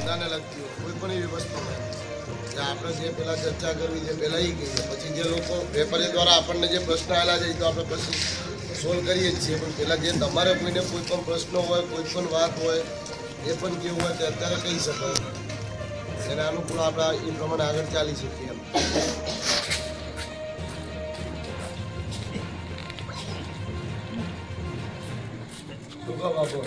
ધંધાને લગતી હોય કોઈ પણ એવી વસ્તુ જે આપણે જે પહેલાં ચર્ચા કરવી જે પહેલાં એ કહીએ પછી જે લોકો વેપારી દ્વારા આપણને જે પ્રશ્ન આવેલા છે એ તો આપણે પછી સોલ્વ કરીએ જ છીએ પણ પહેલાં જે તમારે કોઈને કોઈ પણ પ્રશ્ન હોય કોઈ પણ વાત હોય એ પણ કેવું હોય તે અત્યારે કહી શકાય એના અનુકૂળ આપણે એ પ્રમાણે આગળ ચાલી શકીએ એમ બાબો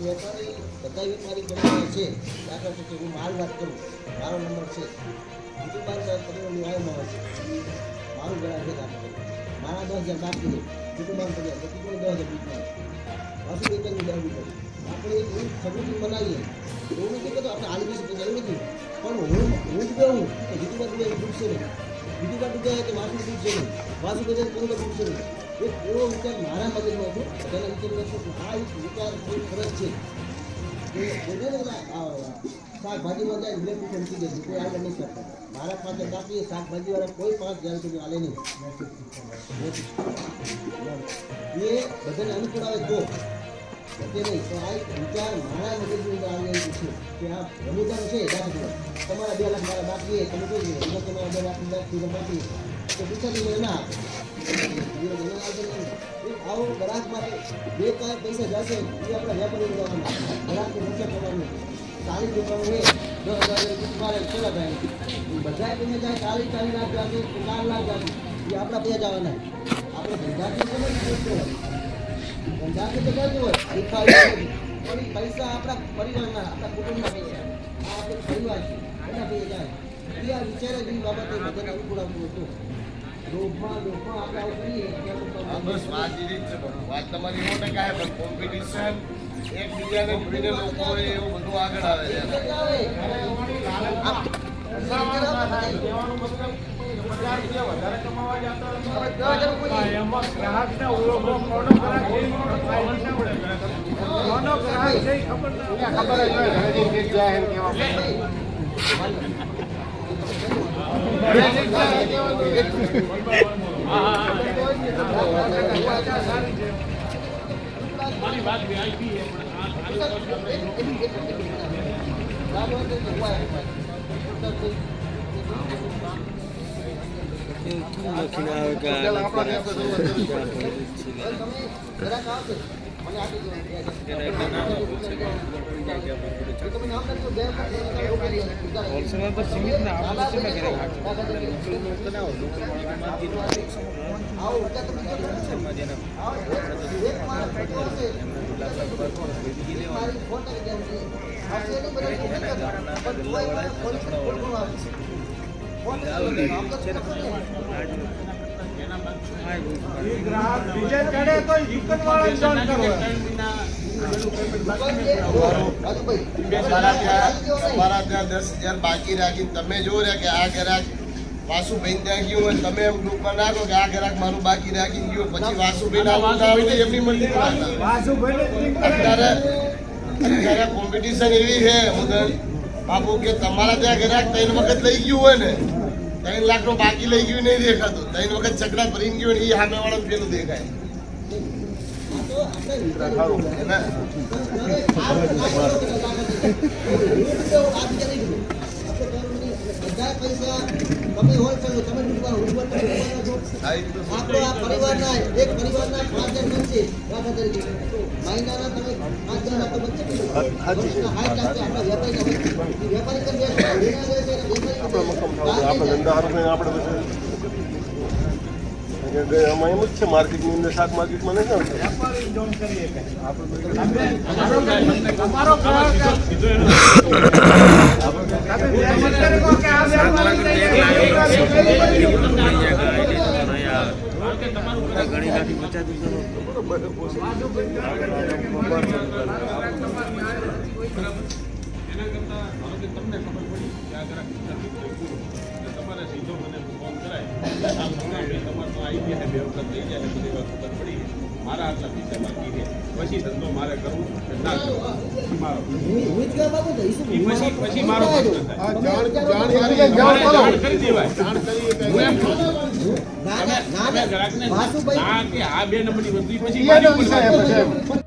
વેપારી બધા વેપારી બનાવે છે દાખલા તરીકે હું માલ વાત કરું મારો નંબર છે બીજું બાર તમને આવ્યો છે મારું ગણા છે દાખલા મારા 10,000 બાકી બીજું બાર કર્યા તો બીજું 10,000 બીજું પાછું વેચાણની દાવી કરી આપણે એક એવી સબૂતી બનાવીએ એવું નથી કે આપણે આલી વિશે એવું નથી પણ હું જ કહું કે બીજું બાર ડૂબશે નહીં બીજું બાર ડૂબ્યા કે વાસુ ડૂબશે નહીં વાસુ ડૂબે કોઈ ડૂબશે નહીં એક એવો વિચાર મારા મગજમાં હતો તેના વિચાર કરશો આ એક વિચાર કોઈ ફરજ છે શાકભાજીમાં જાય ઇલેક્ટ્રિક મૂકી દે કોઈ આગળ નહીં કરતા મારા પાસે કાપીએ શાકભાજીવાળા કોઈ 5,000 સુધી હાલે નહીં એ બધાને અનુકૂળ આવે તો નહીં તો આ એક વિચાર મારા મગજની અંદર આવેલું છે કે આ રમૂદાન છે તમારા 2 લાખ મારા બાકી તમે જોઈ લો તમારા 2 લાખ બાકી તો પૂછાતી ના આવો ગ્રાહક માટે 2 પૈસા જશે એ આપણા વેપારી જવાના ગ્રાહકને નુકસાન કરવાનું 40 રૂપિયાનું એ 10,000 મારે ચલા થાય બધા તમે જાય 40 લાખ જશે 4 લાખ જશે એ આપણા પૈસા જવાના આપણે ધંધાથી ધંધાથી તો કરવું હોય પણ પૈસા આપણા પરિવારના આપણા કુટુંબના પૈસા આ આપણે પરિવાર છે એના પૈસા જાય એ આ વિચારે જેવી બાબતે બધાને અનુકૂળ આવતું હતું બસ વાત એ રીત છે વાત તમારી 100% પણ કોમ્પિટિશન એકબીજાને જોઈને લોકો એવું બધું આગળ આવે છે વધારે કમાવા જતા એમાં ગ્રાહકને ઓળખો કોનો ગ્રાહક છે ખબર જાય એમ મારી વાત VIP હોલસેલર તો સીમિત ના આપણે સીમિત કરે ગ્રાહક બીજે ચડે તો ઇકન વાળા જોન કરો તમારા ત્યાં 10,000 બાકી રાખીને તમે જો કે આ ગ્રાહક વાસુભાઈ ત્યાં ગયું હોય તમે એમ ગ્રુપમાં નાખો કે આ ગ્રાહક મારું બાકી રાખીને ગયું પછી વાસુભાઈ એમની મંદિર અત્યારે કોમ્પિટિશન એવી છે બાપુ કે તમારા ત્યાં ગ્રાહક 3 વખત લઈ ગયું હોય ને 3 લાખનો બાકી લઈ ગયું નહીં દેખાતું 3 વખત ચકડા ભરીને ગયું ને એ સામે વાળા પેલું દેખાય પૈસા તમે હોલસેલ તમે પરિવારના એક પરિવારના 5,000 બનશે દાખલા તરીકે મહિનાના તમે 5,000 આપો બચે હાઈ લાગે આપણા વેપારી કરી એમાં એમ જ છે માર્કેટની અંદર શાક માર્કેટમાં નહીં તમારે સીધો મને ફોન કરાય થઈ જાય ને બધી વાત ખબર પડી જાય મારા આટલા પૈસા બાકી છે પછી ધંધો મારે કરવો કે ના કરવો એ મારો હું જ કહેવા માંગુ છું, ઈ શું? પછી મારો પ્રશ્ન થાય જાણ કરો. જાણ કરી દેવાય જાણ કરીએ કે હું એમ કહું છું, ના, ના, ના, તમે ગ્રાહકને વાસુભાઈ, ના કે આ 2 નંબરની વસ્તુ પછી ઈ મારી એનો ઉપર વિષય વાત છે. કરો.